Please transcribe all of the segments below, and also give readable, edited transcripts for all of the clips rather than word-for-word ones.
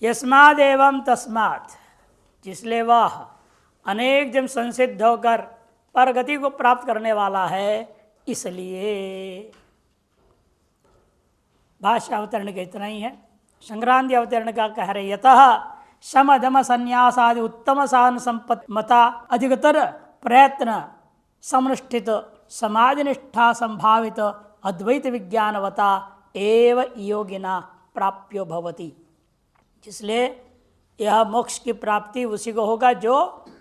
यस्माद एवं तस्मात्, जिसलिए वह अनेक जन्म संसिद्ध होकर परगति को प्राप्त करने वाला है, इसलिए। भाष्य अवतरण का इतना ही है। संक्रांति अवतरण का कह रहे यतः शम दम संन्यास आदि उत्तम साधन संपत्ति मता अधिकतर प्रयत्न समनुष्ठित समाधि निष्ठा संभावित अद्वैत विज्ञानवता एव योगिना प्राप्यो भवति। इसलिए यह मोक्ष की प्राप्ति उसी को होगा जो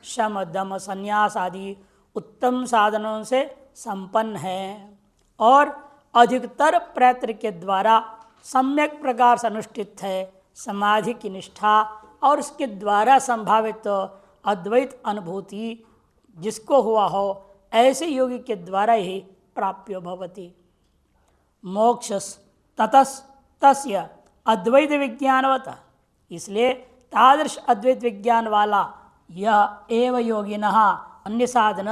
शम दम संन्यास आदि उत्तम साधनों से संपन्न है और अधिकतर प्रयत्न के द्वारा सम्यक प्रकार से अनुष्ठित है, समाधि की निष्ठा और उसके द्वारा संभावित अद्वैत अनुभूति जिसको हुआ हो, ऐसे योगी के द्वारा ही प्राप्यो भवति। मोक्ष ततस् तस्य अद्वैत विज्ञानवत, इसलिए तादृश अद्वैत विज्ञान वाला यह एव योगिनः अन्य साधन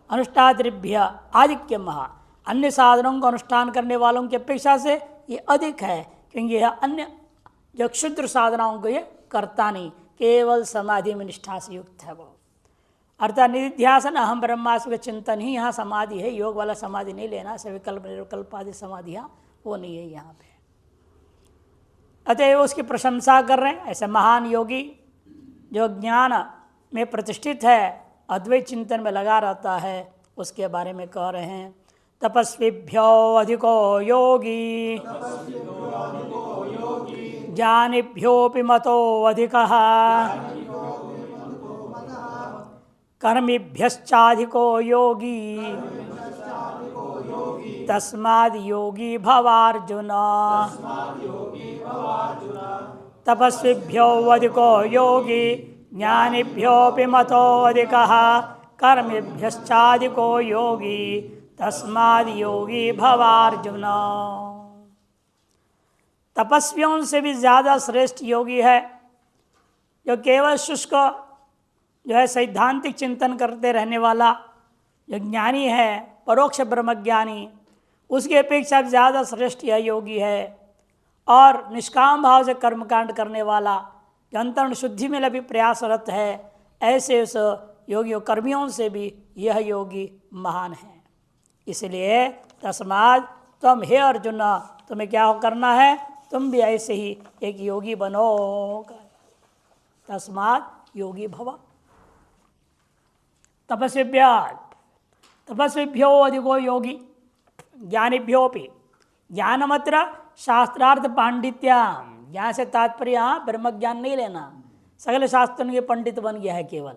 अनुष्ठाद्रिभ्य आधिक्यम, अन्य साधनों को अनुष्ठान करने वालों की अपेक्षा से ये अधिक है, क्योंकि यह अन्य जो क्षुद्र साधनाओं को ये करता नहीं, केवल समाधि में निष्ठा से युक्त है वो। अर्थात निधिध्यासन अहम ब्रह्मास्मि का चिंतन ही यहाँ समाधि है। योग वाला समाधि नहीं लेना, सविकल्प निर्विकल्प आदि समाधियाँ वो नहीं है यहाँ पे। अतएव उसकी प्रशंसा कर रहे हैं। ऐसे महान योगी जो ज्ञान में प्रतिष्ठित है, अद्वैत चिंतन में लगा रहता है, उसके बारे में कह रहे हैं। तपस्विभ्यो अधिको योगी ज्ञानिभ्योऽपि मतो अधिकः कर्मिभ्यश्चाधिको योगी तस्माद् योगी भवार्जुन। तपस्विभ्यो अधिको योगी ज्ञानिभ्योऽपि मतो अधिकः कर्मिभ्यश्चाधिको योगी तस्माद् योगी भवार्जुन। तपस्वियों से भी ज़्यादा श्रेष्ठ योगी है जो केवल शुष्क जो है सैद्धांतिक चिंतन करते रहने वाला जो ज्ञानी है, परोक्ष ब्रह्मज्ञानी, उसकी अपेक्षा ज़्यादा श्रेष्ठ यह योगी है। और निष्काम भाव से कर्मकांड करने वाला जो अंतर्न शुद्धि में भी प्रयासरत है, ऐसे उस योगियों कर्मियों से भी यह योगी महान है। इसलिए तस्माद तुम हे अर्जुन, तुम्हें क्या करना है, तुम भी ऐसे ही एक योगी बनो। तस्माद योगी भव। तपस्विभ्यो अधिको योगी ज्ञानिभ्योपि, ज्ञानमत्र शास्त्रार्थ पांडित्याम, ज्ञान से तात्पर्य यहाँ ब्रह्म ज्ञान नहीं लेना, सगल शास्त्रों के पंडित बन गया है। केवल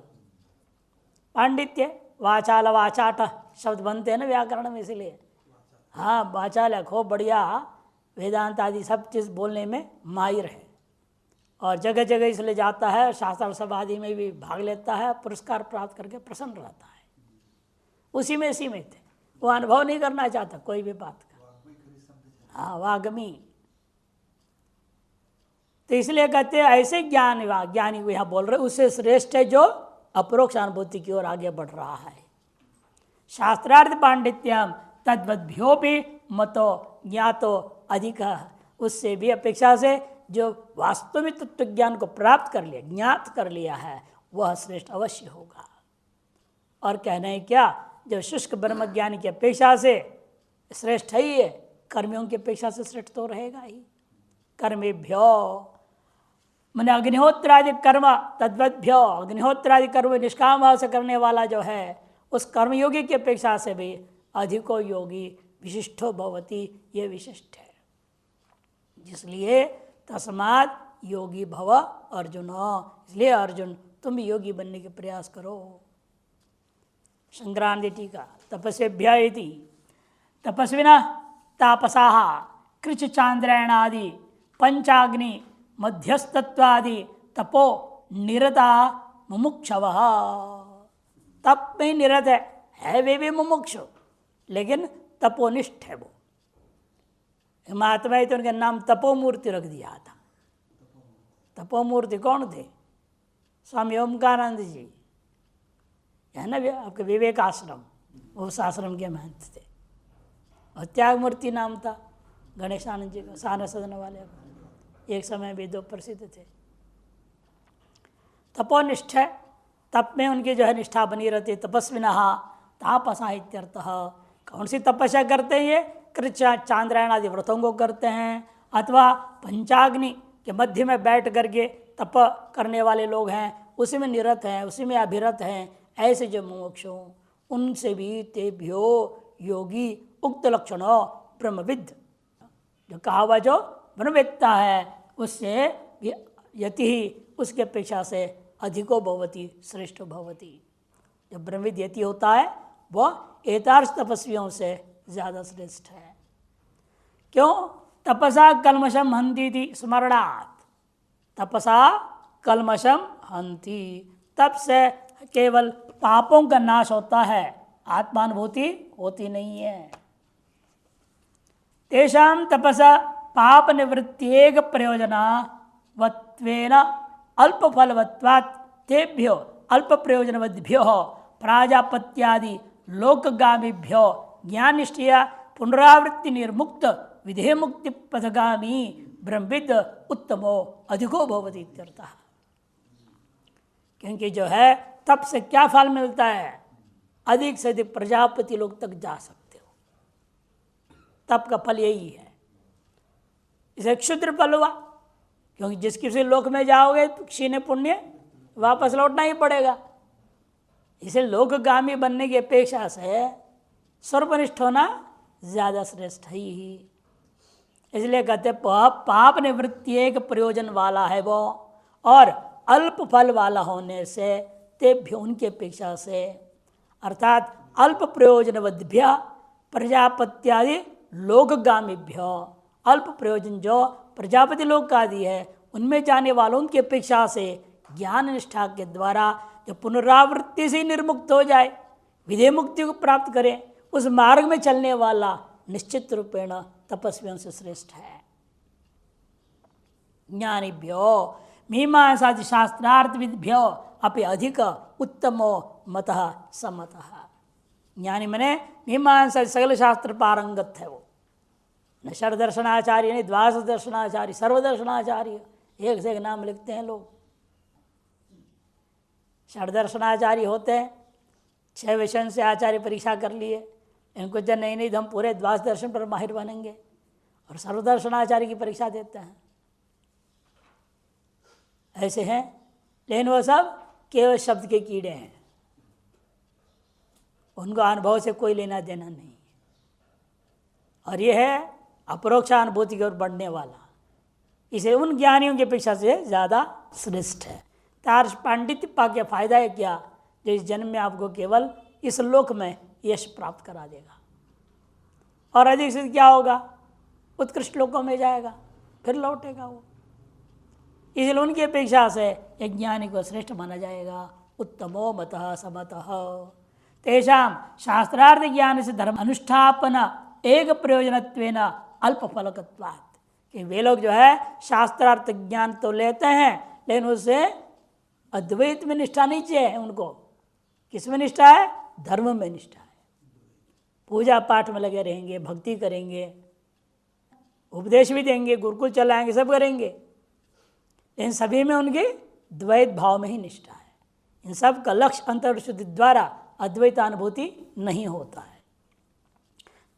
पांडित्य, वाचाल वाचाट शब्द बनते हैं ना व्याकरण में, इसलिए हाँ वाचाल खूब बढ़िया वेदांत आदि सब चीज़ बोलने में माहिर है और जगह जगह इसलिए जाता है, शास्त्र सभा आदि में भी भाग लेता है, पुरस्कार प्राप्त करके प्रसन्न रहता है। उसी में सीमित है, वो अनुभव नहीं करना चाहता कोई भी बात का। हाँ वाग्मी, तो इसलिए कहते हैं ऐसे ज्ञानी को यहाँ बोल रहे, उससे श्रेष्ठ है जो अपरोक्ष अनुभूति की ओर आगे बढ़ रहा है। शास्त्रार्थ पांडित्यम तद्वद्भ्योपि मतो ज्ञातो अधिक, उससे भी अपेक्षा से जो वास्तविक तत्व ज्ञान को प्राप्त कर लिया, ज्ञात कर लिया है, वह श्रेष्ठ अवश्य होगा। और कहना है क्या, जो शुष्क ब्रह्मज्ञानी की अपेक्षा से श्रेष्ठ है ही है, कर्मियों की अपेक्षा से श्रेष्ठ तो रहेगा ही। कर्मेभ्यो मैंने अग्निहोत्रादि कर्म तद्वद्भ्यो, अग्निहोत्रादि कर्म निष्काम भाव से करने वाला जो है, उस कर्मयोगी की अपेक्षा से भी अधिको योगी विशिष्टो भवति, ये विशिष्ट है। जिसलिए तस्मात् योगी भव अर्जुन, इसलिए अर्जुन तुम भी योगी बनने के प्रयास करो। संक्रांति टीका। तपस्वेभ्य इति तपस्विना तापसाः कृच चांद्रायणादि पंचाग्नि मध्यस्तत्वादि तपो निरता मुमुक्षवः। तप में निरत है वे भी मुमुक्षु, लेकिन तपोनिष्ठ है वो। महात्मा तो उनका नाम तपोमूर्ति रख दिया था। तपोमूर्ति कौन थे? स्वामी ओमकारानंद जी है ना, आपके विवेक आश्रम, उस आश्रम के महंत थे। और त्याग मूर्ति नाम था गणेशानंद जी का, सारा सदन वाले का। एक समय भी दो प्रसिद्ध थे। तपोनिष्ठ, तप में उनकी जो है निष्ठा बनी रहती है। तपस्विनः तापसा इत्यर्थः। कौन सी तपस्या करते हैं ये? कृत्य चांद्रायण आदि व्रतों को करते हैं, अथवा पंचाग्नि के मध्य में बैठ करके तप करने वाले लोग हैं, उसी में निरत हैं, उसी में अभिरत हैं। ऐसे जो मुमुक्षु, उनसे भी तेभ्यो योगी उक्त लक्षणों ब्रह्मविद, जो कहा हुआ जो ब्रह्मवेत्ता है उससे यति ही उसके अपेक्षा से अधिको भवति श्रेष्ठ भवति। जो ब्रह्मविद यति होता है वह एतार्थ तपस्वियों से ज़्यादा श्रेष्ठ है। क्यों? तपसा कल्मषम हंती थी स्मरणात्। तपसा कल्मषम हंती, तप से केवल पापों का नाश होता है, आत्मानुभूति होती नहीं है। तेषां तपसा पाप निवृत्त्येक प्रयोजनवत्वेन अल्प फलवत्वात् तेभ्यो अल्प प्रयोजनवद्भ्यो प्राजापत्यादि लोकगामीभ्यो ज्ञानिष्ठया पुनरावृत्ति निर्मुक्त विधेय मुक्ति पथगामी ब्रह्मविद उत्तमो अधिको भवति इत्यर्थः। क्योंकि जो है तप से क्या फल मिलता है? अधिक से अधिक प्रजापति लोग तक जा सकते हो। तप का फल यही है। इसे क्षुद्र फल हुआ, क्योंकि जिस किसी लोक में जाओगे क्षीण पुण्य वापस लौटना ही पड़ेगा। इसे लोकगामी बनने की अपेक्षा से सर्वनिष्ठ होना ज़्यादा श्रेष्ठ ही। इसलिए कहते पाप निवृत्ति एक प्रयोजन वाला है वो, और अल्प फल वाला होने से तेभ्य उनकी अपेक्षा से, अर्थात अल्प प्रयोजनवद्भ्य प्रजापत्यादि लोकगामीभ्य, अल्प प्रयोजन जो प्रजापति लोक का आदि है उनमें जाने वालों की अपेक्षा से ज्ञान निष्ठा के द्वारा जो पुनरावृत्ति से निर्मुक्त हो जाए, विधेय मुक्ति को प्राप्त करें, उस मार्ग में चलने वाला निश्चित रूपेण तपस्वियों से श्रेष्ठ है। ज्ञानिभ्यो मीमांसादि शास्त्रार्थ विद्भ्यो अपि अधिक उत्तमो मतः समतः। ज्ञानी मने मीमांसा सगल शास्त्र पारंगत है वो, न षड्दर्शनाचार्य नहीं, द्वादश दर्शनाचार्य, सर्वदर्शनाचार्य, एक से एक नाम लिखते हैं लोग। षड्दर्शनाचार्य होते हैं, 6 विषयों से आचार्य परीक्षा कर लिए, इनको जब नहीं हम पूरे द्वादश दर्शन पर माहिर बनेंगे, और सर्वदर्शनाचार्य की परीक्षा देते हैं। ऐसे हैं, लेकिन वो सब केवल शब्द के कीड़े हैं, उनको अनुभव से कोई लेना देना नहीं। और ये है अपरोक्षानुभूति की ओर बढ़ने वाला, इसे उन ज्ञानियों की अपेक्षा से ज़्यादा श्रेष्ठ है। तार्श पांडित्य पा के फायदा है क्या? जो इस जन्म में आपको केवल इस लोक में यश प्राप्त करा देगा, और अधिक से क्या होगा? उत्कृष्ट लोकों में जाएगा, फिर लौटेगा वो। इसलिए उनकी अपेक्षा से एक ज्ञानी को श्रेष्ठ माना जाएगा। उत्तमो मतः समतः। तेषां शास्त्रार्थ ज्ञान से धर्म अनुष्ठापन एक प्रयोजनत्वेन अल्प फलकत्वात्, कि वे लोग जो है शास्त्रार्थ ज्ञान तो लेते हैं, लेकिन उससे अद्वैत में निष्ठा नहीं चाहिए उनको। किस में निष्ठा है? धर्म में निष्ठा है। पूजा पाठ में लगे रहेंगे, भक्ति करेंगे, उपदेश भी देंगे, गुरुकुल चलाएंगे, सब करेंगे, इन सभी में उनके द्वैत भाव में ही निष्ठा है। इन सब का लक्ष्य अंतर्शुद्धि द्वारा अद्वैतानुभूति नहीं होता है।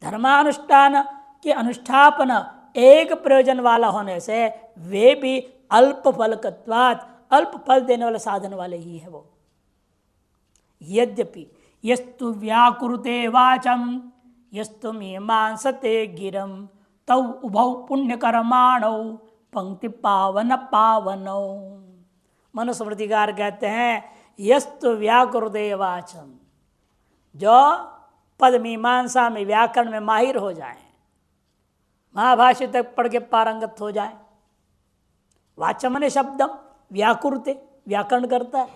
धर्मानुष्ठान के अनुष्ठापन एक प्रयोजन वाला होने से वे भी अल्प फलकत्वात्, अल्प फल देने वाले साधन वाले ही है वो। यद्यपि यस्तु व्याकुरुते वाचम यस्तु मीमांसते गिरम तौ उभौ पुण्यकर्माणौ पंक्ति पावन पावनौ। मनुस्मृतिकार कहते हैं यस्तु व्याकुरुते वाचम, जो पद मीमांसा में व्याकरण में माहिर हो जाए, महाभाष्य तक पढ़ के पारंगत हो जाए। वाचम ने शब्दम, व्याकुरुते व्याकरण करता है,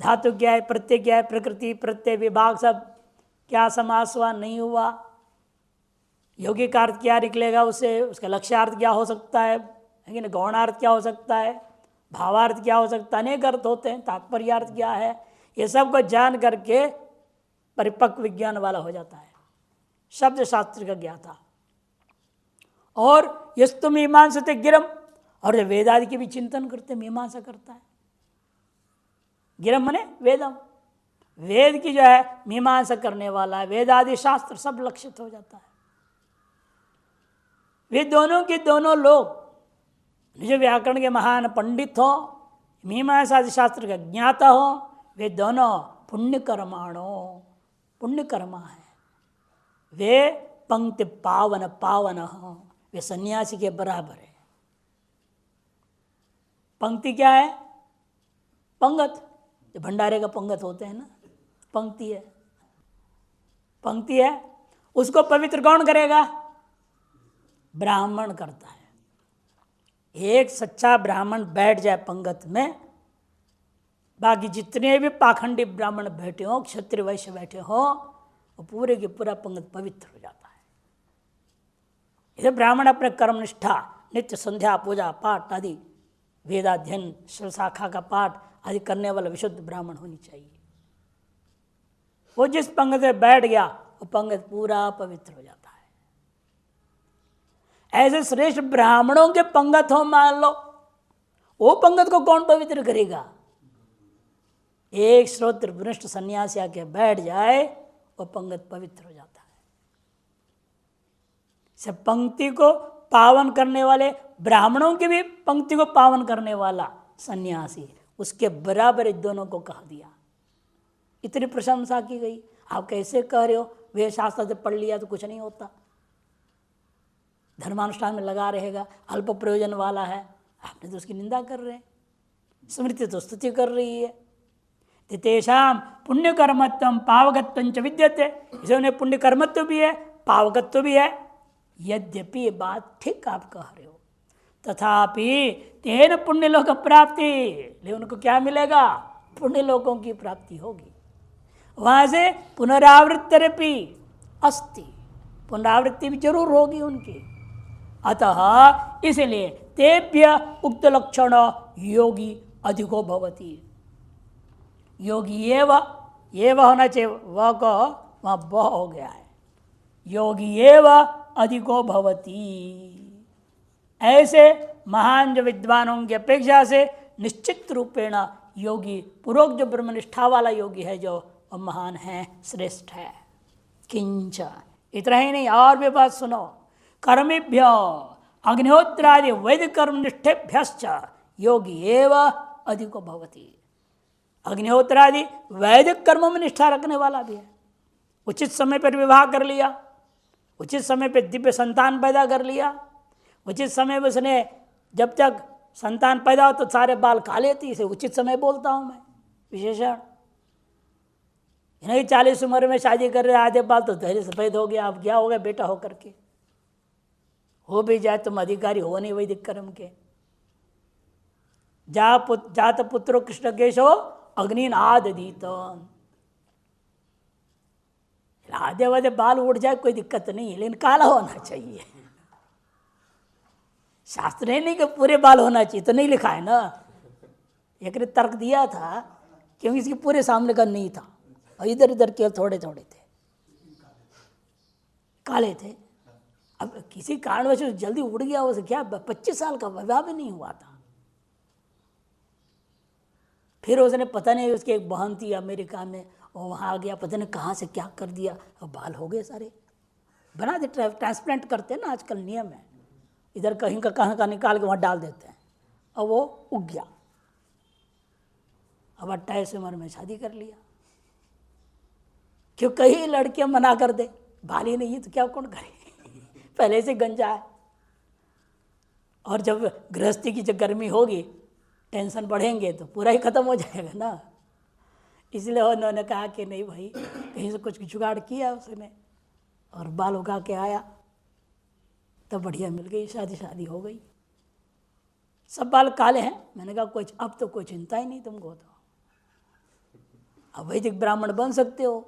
धातु क्या है, प्रत्यय क्या है, प्रकृति प्रत्यय विभाग सब क्या समास हुआ नहीं हुआ, यौगिक अर्थ क्या निकलेगा उससे, उसका लक्ष्यार्थ क्या हो सकता है, लेकिन गौणार्थ क्या हो सकता है, भावार्थ क्या हो सकता है, अनेक अर्थ होते हैं, तात्पर्यार्थ क्या है, ये सब को जान करके परिपक्व विज्ञान वाला हो जाता है, शब्द शास्त्र का ज्ञाता। और यस्तु मीमांसते गिरम, और जब वेदादि के भी चिंतन करते, मीमांसा करता है, गिरम मने वेदम, वेद की जो है मीमांसा करने वाला, वेदादि शास्त्र सब लक्षित हो जाता है। वे दोनों के दोनों लोग जो व्याकरण के महान पंडित हो, मीमांसा शास्त्र के ज्ञाता हो, वे दोनों पुण्यकर्माणो, पुण्यकर्मा है। वे पंक्ति पावन पावन हो, वे सन्यासी के बराबर है। पंक्ति क्या है? पंगत, जो भंडारे का पंगत होते हैं ना, पंक्ति है, पंक्ति है। उसको पवित्र कौन करेगा? ब्राह्मण करता है। एक सच्चा ब्राह्मण बैठ जाए पंगत में, बाकी जितने भी पाखंडी ब्राह्मण बैठे हो, क्षत्रिय वैश्य बैठे हो, वो पूरे की पूरा पंगत पवित्र हो जाता है। इसे ब्राह्मण अपने कर्मनिष्ठा, नित्य संध्या पूजा पाठ आदि, वेदाध्ययन शाखा का पाठ आदि करने वाला विशुद्ध ब्राह्मण होनी चाहिए। वो जिस पंगत में बैठ गया, वो पंगत पूरा पवित्र हो जाता है। ऐसे श्रेष्ठ ब्राह्मणों के पंगत हो, मान लो, वो पंगत को कौन पवित्र करेगा? एक श्रोत्र भ्रष्ट सन्यासी आके बैठ जाए, वो पंगत पवित्र हो जाता है। सब पंक्ति को पावन करने वाले ब्राह्मणों की भी पंक्ति को पावन करने वाला सन्यासी, उसके बराबर इन दोनों को कह दिया। इतनी प्रशंसा की गई। आप कैसे कह रहे हो? वे शास्त्र से पढ़ लिया तो कुछ नहीं होता, धर्मानुष्ठान में लगा रहेगा, अल्प प्रयोजन वाला है, आपने तो उसकी निंदा कर रहे हैं। स्मृति तो स्तुति कर रही है। तेषाम पुण्यकर्मत्व पावकत्व च विद्यते, इसे उन्हें पुण्यकर्मत्व भी है, पावकत्व भी है। यद्यपि ये बात ठीक आप कह रहे हो, तथापि तेन पुण्यलोक प्राप्ति, लेकिन उनको क्या मिलेगा? पुण्यलोकों की प्राप्ति होगी। वहाँ से पुनरावृत्ति अस्ति, पुनरावृत्ति भी जरूर होगी उनकी। अतः इसलिए तेभ्य उक्त लक्षण योगी अधिको भवति। योगी ये होना चाहिए, वह को वहाँ ब हो गया है। योगी अधिको भवति, ऐसे महान जो विद्वानों की अपेक्षा से निश्चित रूपेण योगी, पूर्वक जो ब्रह्मनिष्ठा वाला योगी है, जो वह महान है, श्रेष्ठ है। किंच, इतना ही नहीं, और भी बात सुनो। कर्मेभ्य अग्निहोत्रादि वैदिक कर्मनिष्ठेभ्यश्च योगी एव अधिको भवति। अग्निहोत्रादि वैदिक कर्मों में निष्ठा रखने वाला भी है। उचित समय पर विवाह कर लिया, उचित समय पर दिव्य संतान पैदा कर लिया, उचित समय में उसने, जब तक संतान पैदा हो तो सारे बाल काले थे, इसे उचित समय बोलता हूँ मैं, विशेषण। नहीं 40 उम्र में शादी कर रहे, आधे बाल तो पहले सफ़ेद हो गया, अब क्या हो गया बेटा हो करके। हो भी जाए तुम अधिकारी हो नहीं वैदिक कर्म के। जात पुत्रो कृष्ण केशो अग्नि आददीत, आधे वाधे बाल उड़ जाए कोई दिक्कत नहीं है, लेकिन काला होना चाहिए। शास्त्र ने नहीं कि पूरे बाल होना चाहिए, तो नहीं लिखा है ना। एक ने तर्क दिया था क्योंकि इसके पूरे सामने का नहीं था, और इधर इधर केवल थोड़े थोड़े थे, काले थे। अब किसी कारणवश जल्दी उड़ गया, उसे क्या 25 साल का विवाह भी नहीं हुआ था। फिर उसने पता नहीं, उसकी एक बहन थी अमेरिका में, और वहाँ आ गया, पता नहीं कहाँ से क्या कर दिया, और बाल हो गए सारे, बना दे। ट्रांसप्लांट करते हैं ना आजकल, नियम है, इधर कहीं का कहाँ का निकाल के वहाँ डाल देते हैं, और वो उग गया। अब 28 उम्र में शादी कर लिया। क्यों? कहीं लड़कियां मना कर दे, बाल ही नहीं है तो क्या कौन करे, पहले से गंजा है। और जब गृहस्थी की जब गर्मी होगी, टेंशन बढ़ेंगे तो पूरा ही ख़त्म हो जाएगा ना। इसलिए उन्होंने कहा कि नहीं भाई, कहीं से कुछ जुगाड़ किया उसने, और बाल उगा के आया, तब बढ़िया मिल गई, शादी हो गई। सब बाल काले हैं। मैंने कहा कुछ, अब तो कोई चिंता ही नहीं तुमको, तो अब वैदिक ब्राह्मण बन सकते हो।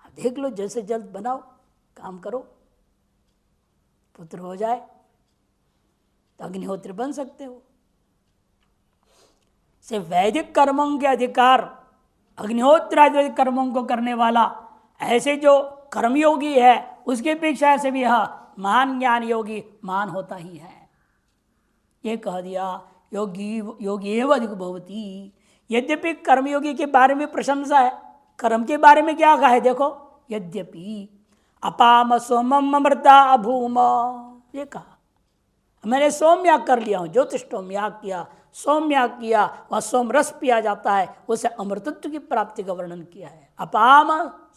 अब देख लो, जैसे जल्द बनाओ, काम करो, पुत्र हो जाए तो अग्निहोत्र बन सकते हो। से वैदिक कर्मों के अधिकार, अग्निहोत्र आदि कर्मों को करने वाला ऐसे जो कर्मयोगी है, उसकी अपेक्षा से भी यह महान ज्ञान योगी महान होता ही है। ये कह दिया। योगी योगी एवं अधिक भवती। यद्यपि कर्मयोगी के बारे में प्रशंसा है, कर्म के बारे में क्या कहा है देखो। यद्यपि अपाम सोमम अमृता अभूम, ये कहा मैंने सोमयाग कर लिया हूँ, ज्योतिषोम याग किया, सोमयाग किया, वह सोम रस पिया जाता है, उसे अमृतत्व की प्राप्ति का वर्णन किया है। अपाम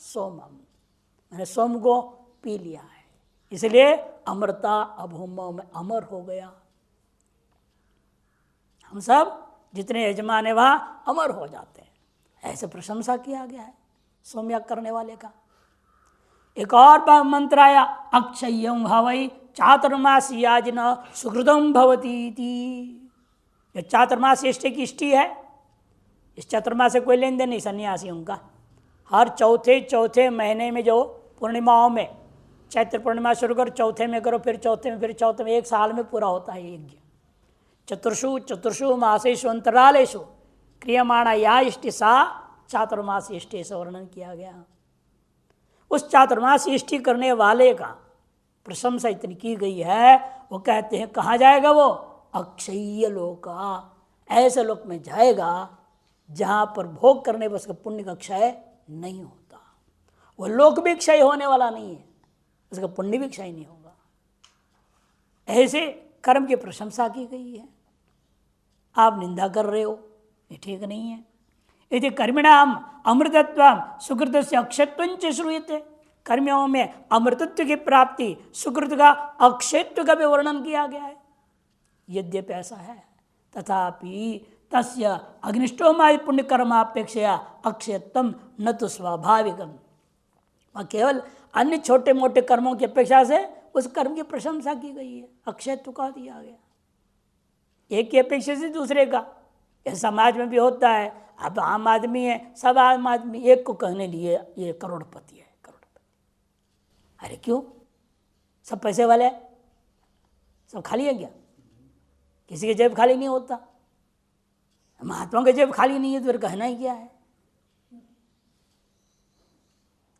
सोमम, मैंने सोम को पी लिया है, इसलिए अमृता अभूम, में अमर हो गया। हम सब जितने यजमान है वहाँ अमर हो जाते हैं, ऐसे प्रशंसा किया गया है सोमयाग करने वाले का। एक और मंत्र आया, अक्षय्यं हवै चातुर्मासी याजिन सुकृतम भवती। ये चातुर्मास इष्टि की इष्टि है, इस चातुर्मास से कोई लेन देन नहीं सन्यासियों का। हर चौथे महीने में जो पूर्णिमाओं में, चैत्र पूर्णिमा शुरू करो, चौथे में करो, फिर चौथे में, फिर चौथे में, एक साल में पूरा होता है यज्ञ। चतुर्षु मासेषु अंतरालेषु क्रियमाणा या इष्टि सा चातुर्मास इष्टि से वर्णन किया गया। उस चातुर्मास इष्टि करने वाले का प्रशंसा इतनी की गई है, वो कहते हैं कहाँ जाएगा वो, अक्षय्य लोका, ऐसे लोक में जाएगा जहाँ पर भोग करने पर उसका पुण्य का क्षय नहीं होता। वो लोक भी क्षय होने वाला नहीं है, उसका पुण्य भी क्षय नहीं होगा। ऐसे कर्म की प्रशंसा की गई है। आप निंदा कर रहे हो, ये ठीक नहीं है। यदि कर्मिणाम अमृतत्व सुकृत से अक्षयत्वंच श्रूयते, कर्मियों में अमृतत्व की प्राप्ति, सुकृत का अक्षयत्व का भी वर्णन किया गया है। यद्यपि ऐसा है, तथापि तस्य अग्निष्टोमादि पुण्य कर्मापेक्षया अक्षयत्वम न तो स्वाभाविकम, वह केवल अन्य छोटे मोटे कर्मों की अपेक्षा से उस कर्म की प्रशंसा की गई है, अक्षयत्व का दिया गया। एक की अपेक्षा से दूसरे का, यह समाज में भी होता है। अब आम आदमी है, सब आम आदमी एक को कहने लिए ये करोड़पति है, करोड़पति। अरे क्यों, सब पैसे वाले हैं, सब खाली है क्या? किसी के जेब खाली नहीं होता। महात्मा का जेब खाली नहीं है तो फिर कहना ही क्या है।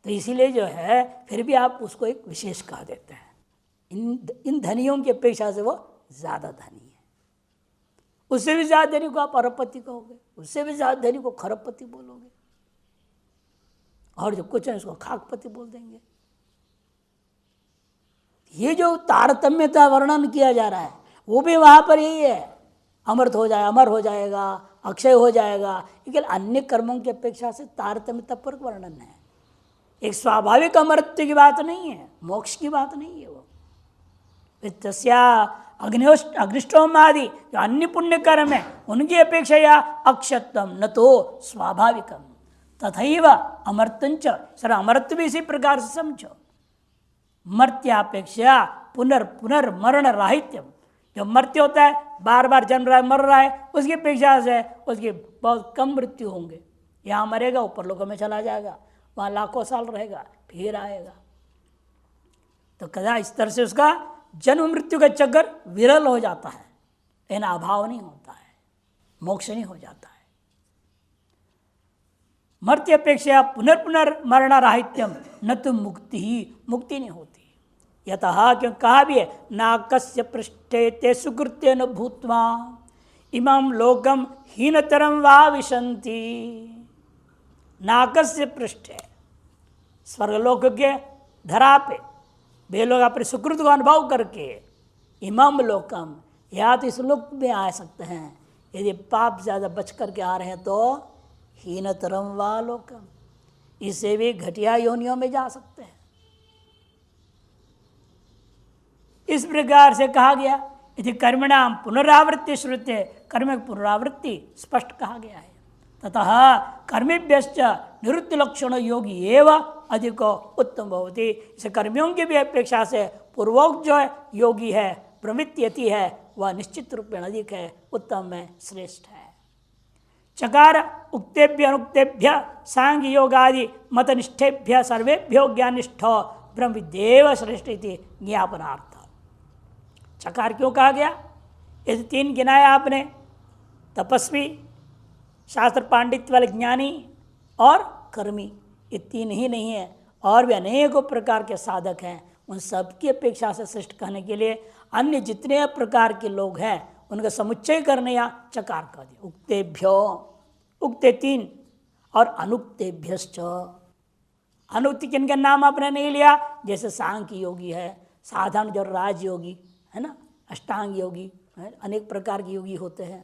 तो इसीलिए जो है फिर भी आप उसको एक विशेष कह देते हैं। इन धनियों की अपेक्षा से वो ज्यादा धनी है। उससे भी ज्यादा धनी को आप अरबपति कहोगे, उससे भी ज्यादा धनी को खरबपति बोलोगे, और जो कुछ है उसको खाकपति बोल देंगे। ये जो तारतम्यता वर्णन किया जा रहा है वो भी वहां पर यही है, अमृत हो जाए, अमर हो जाएगा, अक्षय हो जाएगा। लेकिन अन्य कर्मों की अपेक्षा से तारतम्यता पर वर्णन है। एक स्वाभाविक अमृत्य की बात नहीं है, मोक्ष की बात नहीं है। वो तस्या अग्निष्टोमादि जो अन्य पुण्य कर्म है उनकी अपेक्षा या अक्षतम न तो स्वाभाविकम तथैव अमर्तंच। सर अमर्त्य भी इसी प्रकार से समझो। मर्त्यापेक्षा पुनर्मरण राहित्यम, जो मर्त्य होता है बार बार जन्म रहा है मर रहा है, उसकी अपेक्षा से उसकी बहुत कम मृत्यु होंगे। यहाँ मरेगा ऊपर लोगों में चला जाएगा, वहाँ लाखों साल रहेगा फिर आएगा। तो कदा इस तरह से उसका जन्म मृत्यु का चक्कर विरल हो जाता है, लेकिन अभाव नहीं होता है, मोक्ष नहीं हो जाता है। मर्त्य अपेक्षा पुनर्मरण राहित्यम न तो मुक्ति नहीं होती। यतः क्यों कहा भी है, नाकस्य पृष्ठे ते सुकृत्य न भूत्वा इमं लोकम हीनतरम वा विशन्ति। नाकस्य पृष्ठे, स्वर्गलोक के धरा पे वे लोग अपने सुकृत को अनुभव करके इमम लोकम, या तो इस लोक में आ सकते हैं, यदि पाप ज़्यादा बच करके आ रहे हैं तो हीनतरम वा लोकम, इससे भी घटिया योनियों में जा सकते हैं। इस प्रकार से कहा गया। यदि कर्मणाम पुनरावृत्ति श्रुते, कर्म की पुनरावृत्ति स्पष्ट कहा गया है। ततः कर्मेभ्यश्च निवृत्ति लक्षण योगी एवं अधिक उत्तम भवति। इसे कर्मियों की भी अपेक्षा से पूर्वोक्त जो है योगी है, प्रवृत्ति यति है, वह निश्चित रूप में अधिक है, उत्तम है, श्रेष्ठ है। चकार उक्तेभ्य अनुक्तेभ्य सांग योगादि मतनिष्ठेभ्य सर्वेभ्यो ज्ञानिष्ठो ब्रह्म विद्येव श्रेष्ठ इति ज्ञापनार्थ। चकार क्यों कहा गया? ये तीन गिनाया आपने, तपस्वी, शास्त्र पांडित्य वाले ज्ञानी और कर्मी, ये तीन ही नहीं है, और भी अनेकों प्रकार के साधक हैं। उन सब की अपेक्षा से श्रेष्ठ कहने के लिए अन्य जितने प्रकार के लोग हैं उनका समुच्चय करने या चकार कर दिया। उक्तेभ्यो, उक्ते 3 और अनुक्तेभ्यश्च। अनुक्ति किनका नाम आपने नहीं लिया, जैसे सांख्य योगी है, साधारण जो राजयोगी है ना, अष्टांग योगी है, अनेक प्रकार के योगी होते हैं।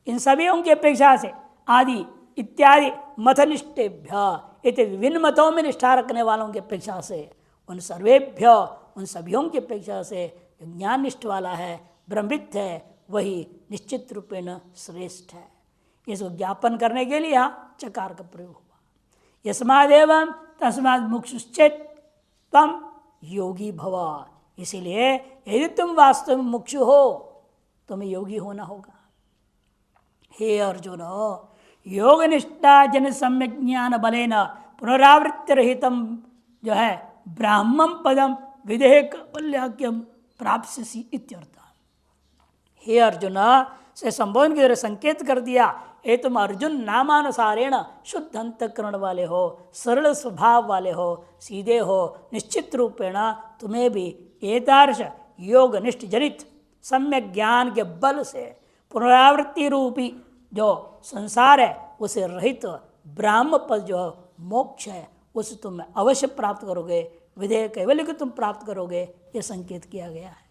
इन सभी की अपेक्षा से आदि इत्यादि मथनिष्ठेभ्य, इतने विभिन्न मतों में निष्ठा रखने वालों की अपेक्षा से, उन सर्वेभ्य, उन सभीयों की अपेक्षा से जो ज्ञान निष्ठ वाला है, ब्रह्मविद है, वही निश्चित रूपेण श्रेष्ठ है। इसको ज्ञापन करने के लिए यहाँ चकार का प्रयोग हुआ। यस्मादेवं तस्मात् मुक्षुश्चेत त्वं योगी भव। इसीलिए यदि तुम वास्तव में मुक्षु हो, तुम्हें योगी होना होगा। हे अर्जुन, योग निष्ठा जन सम्यक ज्ञान बलेन पुनरावृत्ति रहितम जो है ब्राह्मण पदम विधेयक वल्यक्यम प्राप्स्यसि इत्यर्थ। हे अर्जुन से संबोधन के द्वारा संकेत कर दिया, ये तुम अर्जुन नामानुसारेण शुद्ध अंतःकरण वाले हो, सरल स्वभाव वाले हो, सीधे हो, निश्चित रूपेण तुम्हें भी एतादृश योग निष्ठ जनित सम्यक ज्ञान के बल से पुनरावृत्ति रूपी जो संसार है उसे रहित ब्राह्म पद जो मोक्ष है उसे तुम अवश्य प्राप्त करोगे, विधेय कैवल्य को तुम प्राप्त करोगे, ये संकेत किया गया है।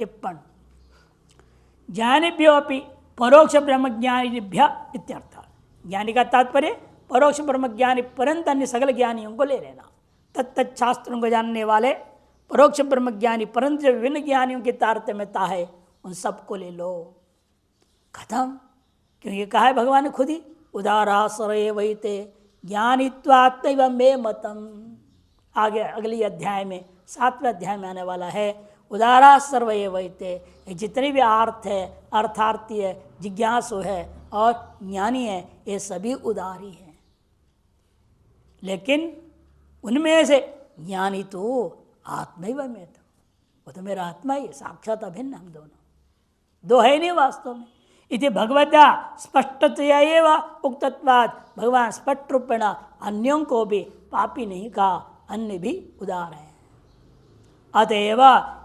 टिप्पण ज्ञानिभ्यो अपि परोक्ष ब्रह्म ज्ञानिभ्य इत्यर्थ। ज्ञानी का तात्पर्य परोक्ष ब्रह्म ज्ञानी परंत अन्य सकल ज्ञानियों को ले लेना। तत्त शास्त्रों को जानने वाले परोक्ष ब्रह्म ज्ञानी परंत जो विभिन्न ज्ञानियों की तारतम्यता है उन सबको ले लो। खत्म, क्योंकि कहा है भगवान ने खुद ही, उदारा सरये वैते ज्ञानित्वात्मैव मे मतम। आगे अगली अध्याय में 7वें अध्याय में आने वाला है, उदारा सर्वये वैते, जितने भी अर्थ है, अर्थार्थी है, जिज्ञासु है और ज्ञानी है, ये सभी उदारी हैं। लेकिन उनमें से ज्ञानी तो आत्मैव में, तो वो तो मेरा आत्मा ही साक्षात अभिन्न, हम दोनों दो है नहीं वास्तव में। इति भगवता स्पष्टतया एव उक्तत्वात्, भगवान स्पष्ट रूपेण अन्यों को भी पापी नहीं कहा, अन्य भी उदार है। अतएव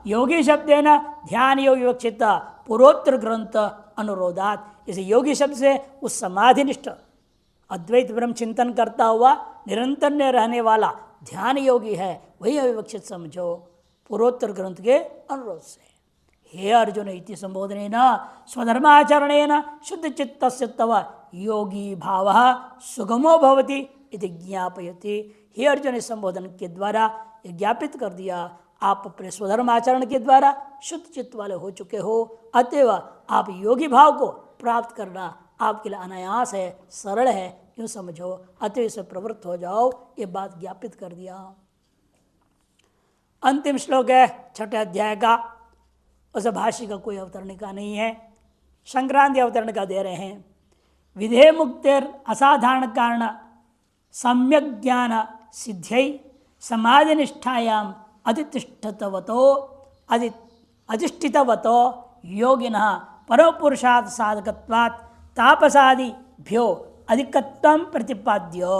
योगी शब्देन ध्यान योग विवक्षित पूर्वोत्तर ग्रंथ अनुरोधात, इस योगी शब्द से उस समाधिनिष्ठ अद्वैत ब्रह्म चिंतन करता हुआ निरंतर में रहने वाला ध्यान योगी है, वही अविवक्षित समझो पूर्वोत्तर ग्रंथ के अनुरोध से। हे अर्जुन इति संबोधनेन स्वधर्माचरणेन शुद्ध चित्तस्य तव योगी भावः सुगमो भवति इति ज्ञापयति। हे अर्जुन इस संबोधन के द्वारा ज्ञापित कर दिया, आप अपने स्वधर्म आचरण के द्वारा शुद्ध चित्त वाले हो चुके हो, अतएव आप योगी भाव को प्राप्त करना आपके लिए अनायास है, सरल है, यूँ समझो, अतएव इसे प्रवृत्त हो जाओ, ये बात ज्ञापित कर दिया। अंतिम श्लोक है 6ठे अध्याय का, उस भाष्य का कोई अवतरण का नहीं है, संक्रांति अवतरण का दे रहे हैं। विधेय मुक्तिर असाधारण कारण सम्यक ज्ञान सिद्ध्यै समाधि निष्ठायाम अधिष्ठितवतो योगिनः परमपुरुषार्थ साधकत्वात् तापसादिभ्यो अधिकत्वं प्रतिपाद्यो।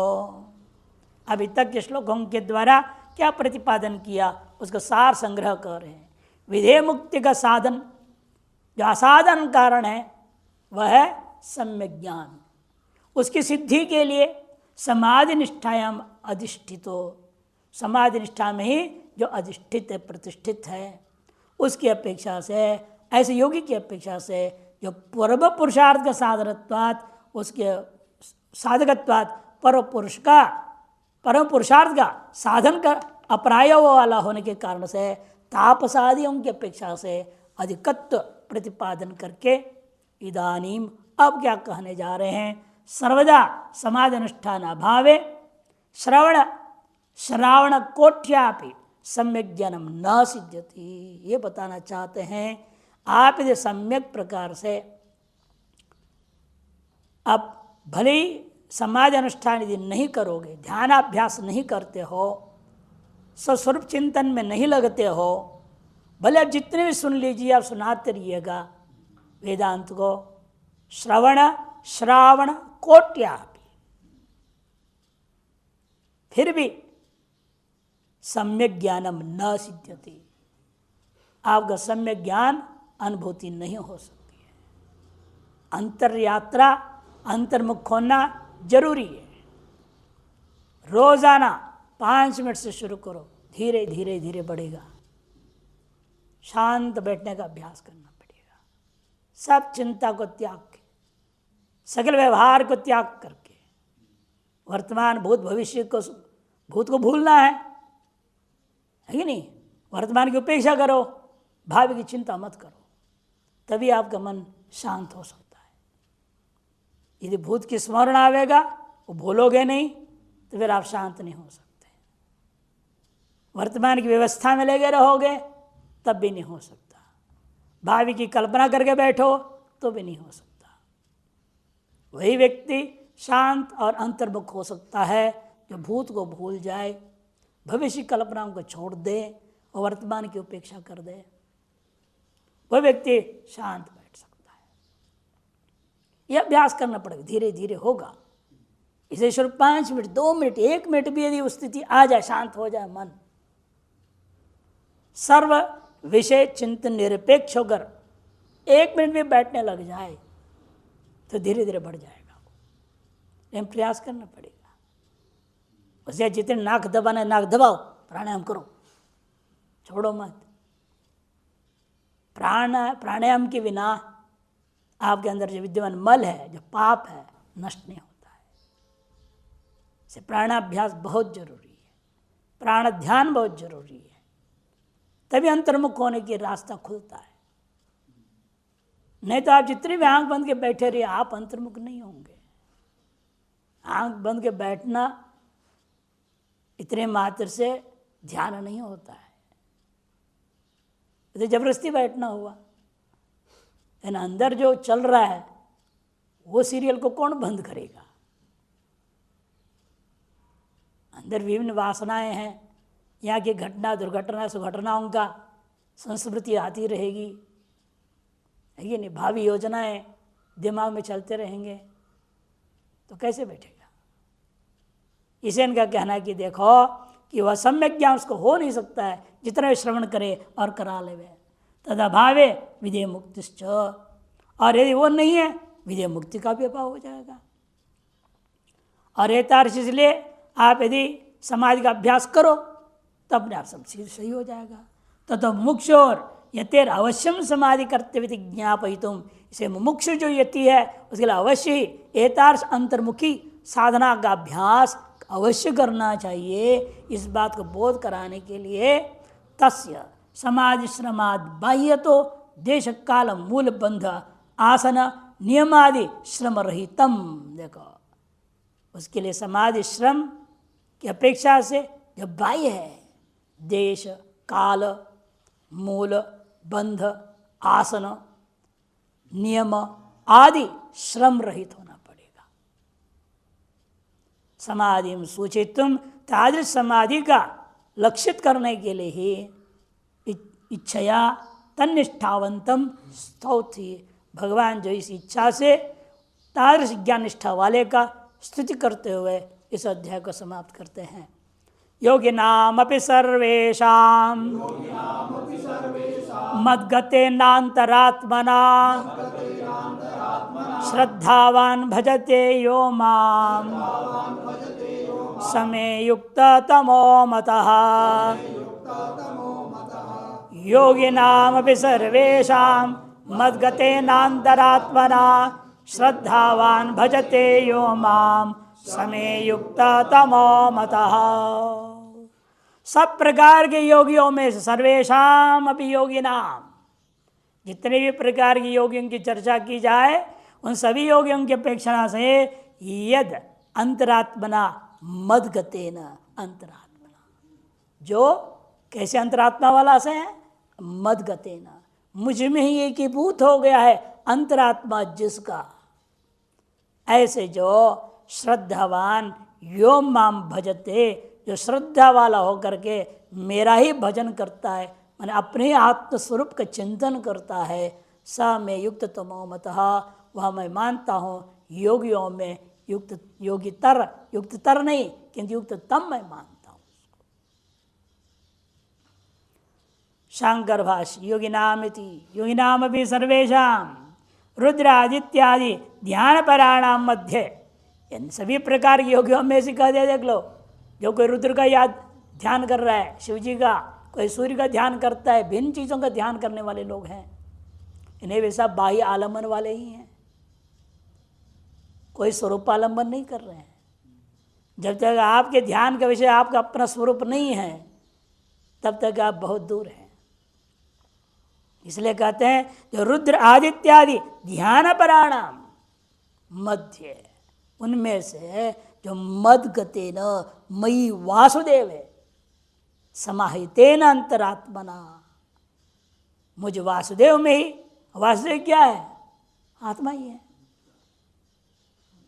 अभी तक के श्लोकों के द्वारा क्या प्रतिपादन किया उसका सार संग्रह कर रहे हैं। विधेय मुक्ति का साधन जो असाधन कारण है वह है सम्यक ज्ञान। उसकी सिद्धि के लिए समाधि निष्ठायाम अधिष्ठितो, समाधि निष्ठा में ही जो अधिष्ठित है, प्रतिष्ठित है, उसकी अपेक्षा से, ऐसे योगी की अपेक्षा से जो पूर्व पुरुषार्थ का साधनत्वात्, उसके साधकत्वात् परम पुरुषार्थ का साधन का अप्राय वाला होने के कारण से तापसादियों की अपेक्षा से अधिकत्व प्रतिपादन करके इदानीम अब क्या कहने जा रहे हैं। सर्वदा समाधि अनुष्ठान अभावे श्रावण कोट्यापि सम्यक ज्ञानम न सिद्ध्यति, ये बताना चाहते हैं। आप यदि सम्यक प्रकार से अब भले ही समाधि अनुष्ठान यदि नहीं करोगे, ध्यानाभ्यास नहीं करते हो, स्वस्वरूप चिंतन में नहीं लगते हो, भले आप जितने भी सुन लीजिए, आप सुनाते रहिएगा वेदांत को, श्रावण कोट्यापि, फिर भी सम्यक ज्ञानम न सिद्ध्यति, आपका सम्यक ज्ञान अनुभूति नहीं हो सकती है। अंतर यात्रा, अंतर्मुख होना जरूरी है। रोजाना 5 मिनट से शुरू करो, धीरे धीरे धीरे बढ़ेगा। शांत बैठने का अभ्यास करना पड़ेगा। सब चिंता को त्याग के, सकल व्यवहार को त्याग करके, वर्तमान भूत भविष्य को, भूत को भूलना है कि नहीं? वर्तमान की उपेक्षा करो, भावी की चिंता मत करो, तभी आपका मन शांत हो सकता है। यदि भूत की स्मरण आवेगा, वो भूलोगे नहीं, तो फिर आप शांत नहीं हो सकते। वर्तमान की व्यवस्था में लगे रहोगे, तब भी नहीं हो सकता। भावी की कल्पना करके बैठो तो भी नहीं हो सकता। वही व्यक्ति शांत और अंतर्मुख हो सकता है जो भूत को भूल जाए, भविष्य की कल्पनाओं को छोड़ दे और वर्तमान की उपेक्षा कर दे। वह व्यक्ति शांत बैठ सकता है। यह अभ्यास करना पड़ेगा, धीरे धीरे होगा। इसे सिर्फ 5 मिनट, 2 मिनट, 1 मिनट भी यदि उस स्थिति आ जाए, शांत हो जाए मन, सर्व विषय चिंतन निरपेक्ष होकर 1 मिनट भी बैठने लग जाए तो धीरे धीरे बढ़ जाएगा। लेकिन प्रयास करना पड़ेगा। उसे जितने नाक दबाना, नाक दबाओ, प्राणायाम करो, छोड़ो मत। प्राणायाम के बिना आपके अंदर जो विद्यमान मल है, जो पाप है, नष्ट नहीं होता है। इसे प्राणाभ्यास बहुत जरूरी है, प्राण ध्यान बहुत जरूरी है, तभी अंतर्मुख होने की रास्ता खुलता है। नहीं तो आप जितनी भी आंख बंद के बैठे रहिए, आप अंतर्मुख नहीं होंगे। आंख बंद के बैठना इतने मात्र से ध्यान नहीं होता है, तो जबरदस्ती बैठना हुआ। लेकिन अंदर जो चल रहा है वो सीरियल को कौन बंद करेगा? अंदर विभिन्न वासनाएं हैं, यहाँ की घटना दुर्घटना सुघटनाओं का संस्मृति आती रहेगी, है ये नहीं? भावी योजनाएं दिमाग में चलते रहेंगे, तो कैसे बैठेगा? इसे इनका कहना है कि देखो कि वह सम्यक ज्ञान उसको हो नहीं सकता है जितना भी श्रवण करे और करा लेवे। तदभावे विधेय मुक्तिश्च, और यदि वो नहीं है, विधेय मुक्ति का भी अभाव हो जाएगा। और एतार्श इसलिए आप यदि समाधि का अभ्यास करो तब अपने आप सब चीज सही हो जाएगा। ततो मुमुक्षोर यतेर अवश्यम समाधि कर्तव्य ज्ञापयितुम, इसे मुमुक्ष जो यति है उसके लिए अवश्य ही एतार्श अंतर्मुखी साधना का अभ्यास अवश्य करना चाहिए। इस बात को बोध कराने के लिए तस्य समाधि श्रमाद बाह्य तो देश काल मूल बंध आसन नियमादि श्रम रहितम। देखो, उसके लिए समाधि श्रम की अपेक्षा से जो बाह्य है, देश काल मूल बंध आसन नियम आदि श्रम रहित होना पड़ेगा। समाधि में सूचितुम, तादृश समाधि का लक्षित करने के लिए ही इच्छया तन्निष्ठावंतम स्तौति, भगवान जो इस इच्छा से तादृश ज्ञान निष्ठा वाले का स्तुति करते हुए इस अध्याय को समाप्त करते हैं। योगिनामपि सर्वेषां मद्गतेनान्तरात्मना श्रद्धावान् भजते यो मां समे युक्ततमो मतः। योगिनामपि सर्वेषां मद्गतेनान्तरात्मना श्रद्धावान् भजते यो मां समे युक्ततमो मतः। सब प्रकार के योगियों में से सर्वेषाम अपि योगिनाम, जितने भी प्रकार के योगियों की चर्चा की जाए उन सभी योगियों की अपेक्षा से यद अंतरात्मना मद्गतेन, अंतरात्मना जो कैसे अंतरात्मा वाला से है, मद्गतेन मुझ में ही एकीभूत हो गया है अंतरात्मा जिसका, ऐसे जो श्रद्धावान यो माम भजते, जो श्रद्धा वाला होकर के मेरा ही भजन करता है, मैंने अपने आत्मस्वरूप का चिंतन करता है, स में युक्त तमो मतः, वह मैं मानता हूँ योगियों में युक्त, युक्ततर नहीं किंतु युक्त तम मैं मानता हूँ। शांकर भाष्य योगिनामिति योगिनाम भी सर्वेशाम रुद्र आदित्यादि ध्यान पराणाम मध्य, इन सभी प्रकार के योगियों में से कह दे, देख लो, जो कोई रुद्र का याद ध्यान कर रहा है, शिव जी का, कोई सूर्य का ध्यान करता है, भिन्न चीज़ों का ध्यान करने वाले लोग हैं, इन्हें वे सब बाह्य आलम्बन वाले ही हैं, कोई स्वरूप आलम्बन नहीं कर रहे हैं। जब तक आपके ध्यान का विषय आपका अपना स्वरूप नहीं है तब तक आप बहुत दूर हैं। इसलिए कहते हैं जो रुद्र आदित्यादि ध्यान पराणाम मध्य, उनमें से जो मदगतेन मयि वासुदेव है समाहितेन अंतरात्मना, मुझ वासुदेव में ही, वासुदेव क्या है? आत्मा ही है।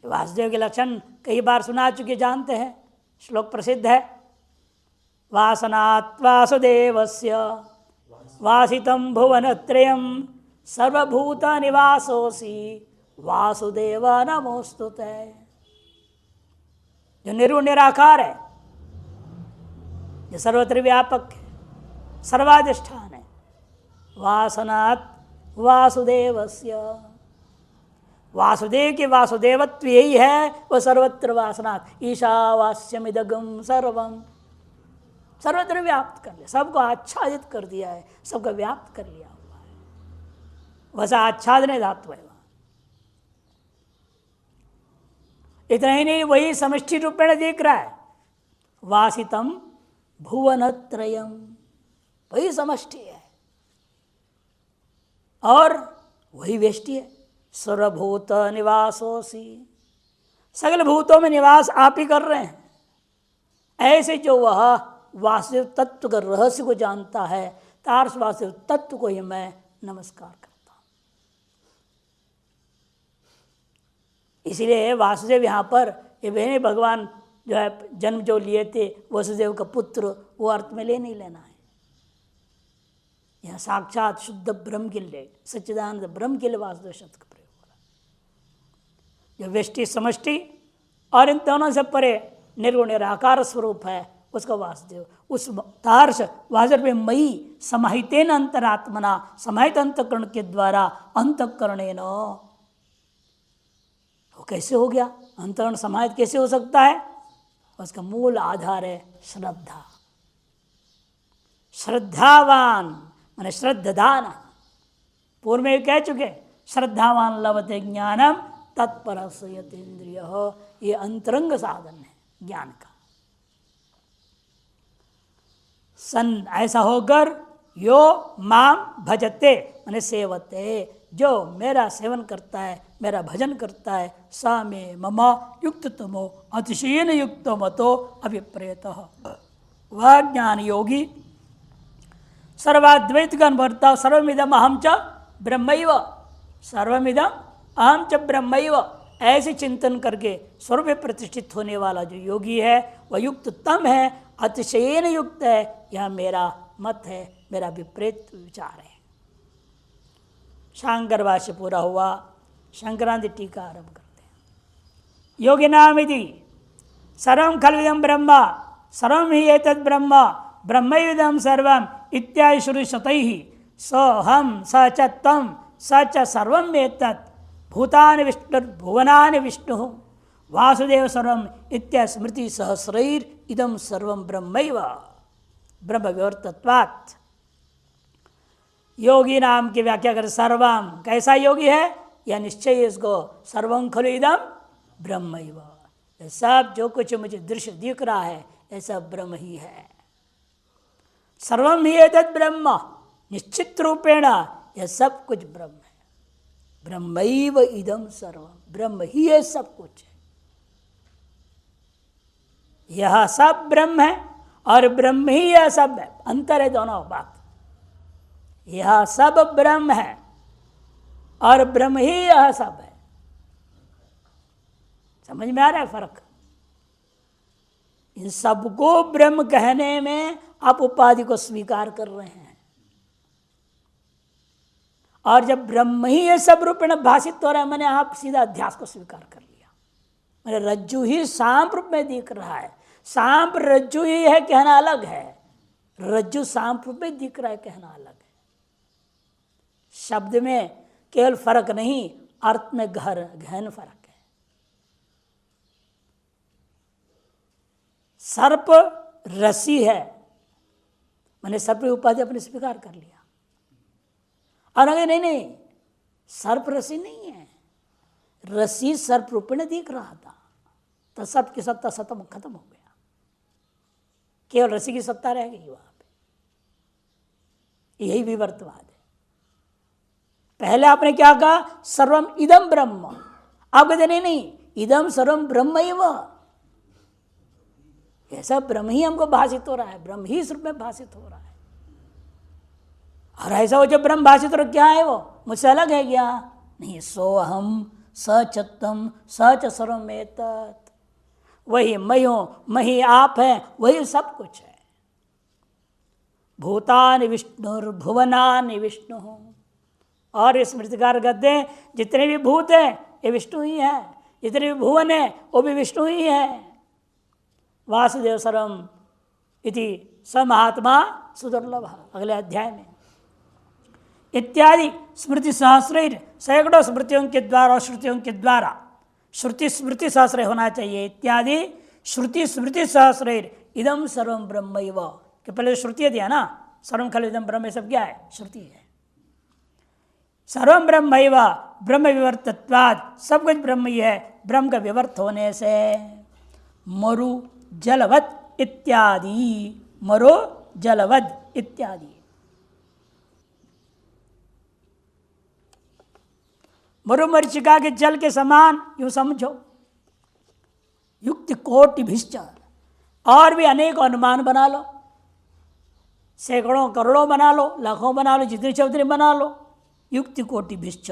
वासुदेव के लक्षण कई बार सुना चुके, जानते हैं, श्लोक प्रसिद्ध है, वासनात् वासुदेवस्य वासितं भुवनत्रयं सर्वभूत निवासोऽसि वासुदेव नमोस्तुते। जो निर्गुण निराकार है, जो सर्वत्र व्यापक है, सर्वाधिष्ठान है, वासनात् वासुदेवस्य, वासुदेव के वासुदेवत्व यही है, वह सर्वत्र वासनात् ईशावास्यमिदगम सर्वम, सर्वत्र व्याप्त कर लिया, सबको आच्छादित कर दिया है, सबको व्याप्त कर लिया हुआ है, वैसा आच्छादन धातु है। इतना ही नहीं, वही समष्टि रूपेण देख रहा है, वासितम भुवनत्रयम, वही समष्टि है और वही वेष्टि है। सर्वभूत निवासोसी, सगल भूतों में निवास आप ही कर रहे हैं। ऐसे जो वह वासुदेव तत्व का रहस्य को जानता है, तारस वासुदेव तत्व को ही मैं नमस्कार करता हूँ। इसीलिए वासुदेव यहाँ पर ये बहने भगवान जो है जन्म जो लिए थे वसुदेव का पुत्र, वो अर्थ में ले नहीं लेना है। यह साक्षात शुद्ध ब्रह्म के लिए, सच्चिदानंद ब्रह्म के लिए वासुदेव शब्द का प्रयोग हो रहा है। जो व्यष्टि समष्टि और इन दोनों से परे निर्गुण निराकार स्वरूप है, उसका वासुदेव, उस तार्श वासुदेव में मई समाहितेन अंतरात्मना, समाहित अंतकरण के द्वारा अंतकरणेन, वो कैसे हो गया? अंतकरण समाहित कैसे हो सकता है? उसका मूल आधार है श्रद्धा। श्रद्धावान माने श्रद्धान, पूर्व में कह चुके, श्रद्धावान लभते ज्ञानम तत्पर संयतेन्द्रिय, ये अंतरंग साधन है ज्ञान का। सन ऐसा होकर यो माम भजते माने सेवते, जो मेरा सेवन करता है, मेरा भजन करता है, सा में मम युक्ततमो अतिशयन युक्त मतो अभिप्रेतः, वह ज्ञान योगी सर्वाद्वैत का अनुभवता, सर्वमिदम अहम च ब्रह्मैव, सर्वमिदम अहम च ब्रह्मैव, ऐसे चिंतन करके स्वरूप में प्रतिष्ठित होने वाला जो योगी है वह युक्ततम है, अतिशयन युक्त है। यह मेरा मत है, मेरा विपरीत विचार है। शांकर भाष्य पूरा हुआ, शंकरांति टीका आरंभ करते हैं। योगिनामिति सर्वं खल्विदं ब्रह्म सर्वं हि एतद् ब्रह्म ब्रह्मैविदं सर्वम् इत्यादि श्रुतिशतैः स हम स च त्वं स च सर्वम् एतत् भूतानि विष्णुर्भुवनानि विष्णुः वासुदेव सर्वम् इत्यादि स्मृति सहस्रैर् इदं सर्वं ब्रह्मैव ब्रह्म विवर्तत्वात्। योगी नाम की व्याख्या कर, सर्वम कैसा योगी है? यह निश्चय इसको सर्वं खलु इदं ब्रह्मैव, सब जो कुछ मुझे दृश्य दिख रहा है ऐसा ब्रह्म ही है। सर्वम ही एतद् ब्रह्म, निश्चित रूपेण यह सब कुछ ब्रह्म है। ब्रह्मैव इदं सर्वम, ब्रह्म ही है सब कुछ है। यह सब ब्रह्म है और ब्रह्म ही यह सब है, अंतर है दोनों बात। यह सब ब्रह्म है और ब्रह्म ही यह सब है। समझ में आ रहा है फर्क? इन सबको ब्रह्म कहने में आप उपाधि को स्वीकार कर रहे हैं, और जब ब्रह्म ही ये सब रूप में भाषित हो रहा है, मैंने आप सीधा अध्यास को स्वीकार कर लिया। मैंने रज्जु ही सांप रूप में दिख रहा है, सांप रज्जु ही है कहना अलग है, रज्जु सांप रूप में दिख रहा है कहना अलग है। शब्द में केवल फर्क नहीं, अर्थ में गहन फर्क है। सर्प रसी है, मैंने सर्प उपाधि अपने स्वीकार कर लिया, और अगर नहीं सर्प रसी नहीं है, रसी सर्प रूप में दिख रहा था, तो सर्प की सत्ता खत्म हो गया, केवल रसी की सत्ता रह गई वहां पे। यही विवर्तवाद है। पहले आपने क्या कहा, सर्वम इदम ब्रह्म, आप कहते नहीं इदम सर्वम ब्रह्म ही वह, ऐसा ब्रह्म ही हमको भाषित हो रहा है, ब्रह्म ही इस रूप में भाषित हो रहा है। और ऐसा हो जब ब्रह्म भाषित हो, क्या है वो, मुझसे अलग है क्या? नहीं, सोहम सचत्तम सच सर्वमेतत्, वही मैं हूं, मैं ही आप है, वही सब कुछ है। भूतानि विष्णुर्भुवनानि विष्णु, और स्मृतिकार कहते हैं जितने भी भूत हैं ये विष्णु ही है, जितने भी भुवन है वो भी विष्णु ही है। वासुदेव सर्वम इति स महात्मा सुदुर्लभ, अगले अध्याय में इत्यादि स्मृति सहस्र, सैकड़ों स्मृतियों के द्वारा और श्रुतियों के द्वारा, श्रुति स्मृति सहस्र होना चाहिए, इत्यादि श्रुति स्मृति सहस्र इदम सर्वम ब्रह्मैव, कि पहले श्रुति दिया ना, सर्वम खलु इदम ब्रह्म, सब क्या है, श्रुति है। सर्वम ब्रह्मैव ब्रह्म विवर्तत्वाद, सब कुछ ब्रह्म ही है, ब्रह्म का विवर्त होने से। मरु जलवत इत्यादि, मरो जलवद इत्यादि, मरुमरीचिका के जल के समान यूं समझो। युक्ति कोटि भिश्च, और भी अनेक अनुमान बना लो, सैकड़ों करोड़ों बना लो, लाखों बना लो, जितने चौधरी बना लो। युक्ति कोटि भिश्च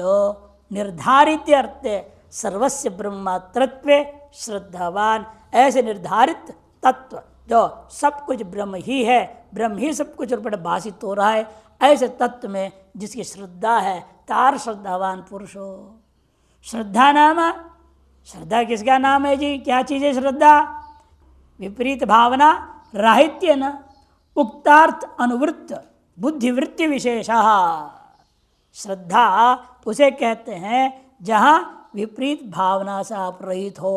निर्धारित अर्थ सर्वस्य ब्रह्मात्रत्व श्रद्धावान, ऐसे निर्धारित तत्व जो सब कुछ ब्रह्म ही है, ब्रह्म ही सब कुछ रूप में भाषित हो रहा है, ऐसे तत्व में जिसकी श्रद्धा है तार श्रद्धावान पुरुष हो। श्रद्धा नाम, श्रद्धा किसका नाम है जी, क्या चीज़ है श्रद्धा? विपरीत भावना राहित्य न उक्तार्थ अनुवृत्त बुद्धिवृत्ति विशेषा। श्रद्धा उसे कहते हैं जहाँ विपरीत भावना से आप रहित हो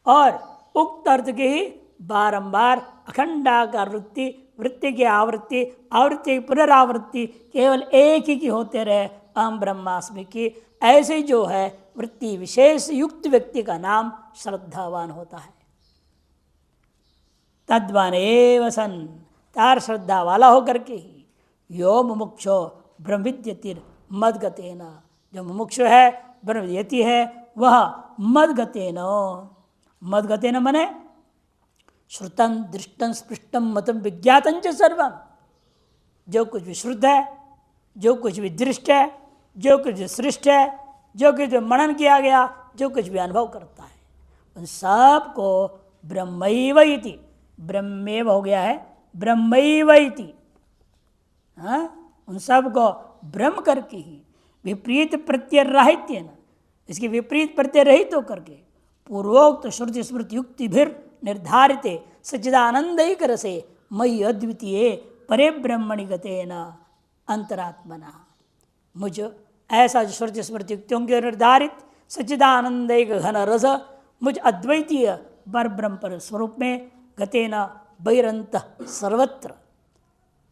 और उक्त अर्थ की ही बारंबार अखंडाकार वृत्ति, वृत्ति की आवृत्ति, आवृत्ति की पुनरावृत्ति केवल एक ही की होते रहे, अहम ब्रह्मास्मि की, ऐसे जो है वृत्ति विशेष युक्त व्यक्ति का नाम श्रद्धावान होता है। तद्वान एव सन, तार श्रद्धा वाला होकर के ही यो मुमुक्षो ब्रह्मविद्यतिर मदगतेन, जो मुमुक्षु है ब्रह्मविद्यति है वह मदगतेन, मदगतेन मने श्रुतम दृष्टम स्पृष्टम मतम विज्ञातम च सर्वम, जो कुछ भी शुद्ध है, जो कुछ भी दृष्ट है, जो कुछ भी सृष्ट है, जो कुछ भी मनन किया गया, जो कुछ भी अनुभव करता है, उन सब को ब्रह्मैव इति, ब्रह्मेव हो गया है ब्रह्मैव इति, उन सब को ब्रह्म करके ही विपरीत प्रत्यय राहित्य न, इसकी विपरीत प्रत्यय रहित होकर के पूर्वोक्त श्रुति स्मृति युक्ति भीर निर्धारित सच्चिदानंदैक रसे मयि अद्वितीय परे ब्रह्मणि गतेन अंतरात्मना, मुझ ऐसा जो श्रुति स्मृति युक्तियों के निर्धारित सच्चिदानंदैक घन रस मुझ अद्वैतीय बर ब्रह्म पर स्वरूप में गतेन बहिरंत सर्वत्र,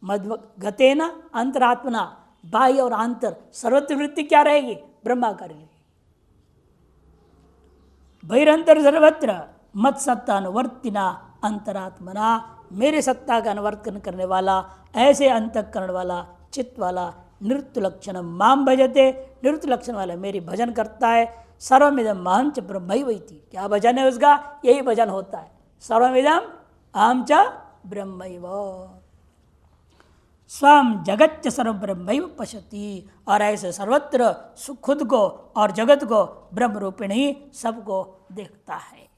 मध्व गतेन अंतरात्मना, बाह्य और आंतर सर्वत्र वृत्ति क्या रहेगी, ब्रह्माकार रहेगी। बहिरंतर सर्वत्र मत सत्ता अनुवर्तिना अंतरात्मना, मेरे सत्ता का अनुवर्तन करने वाला, ऐसे अंतःकरण वाला, चित्त वाला, नृत्य लक्षण माम भजते, नृत्य लक्षण वाला मेरी भजन करता है। सर्वमिदम अहम च ब्रह्मैवैति, क्या भजन है उसका, यही भजन होता है, सर्वमिदम अहम च ब्रह्मैव, स्वयं जगत सर्व ब्रह्मैव पश्यति, और ऐसे सर्वत्र खुद को और जगत को ब्रह्म रूपिणी सबको देखता है।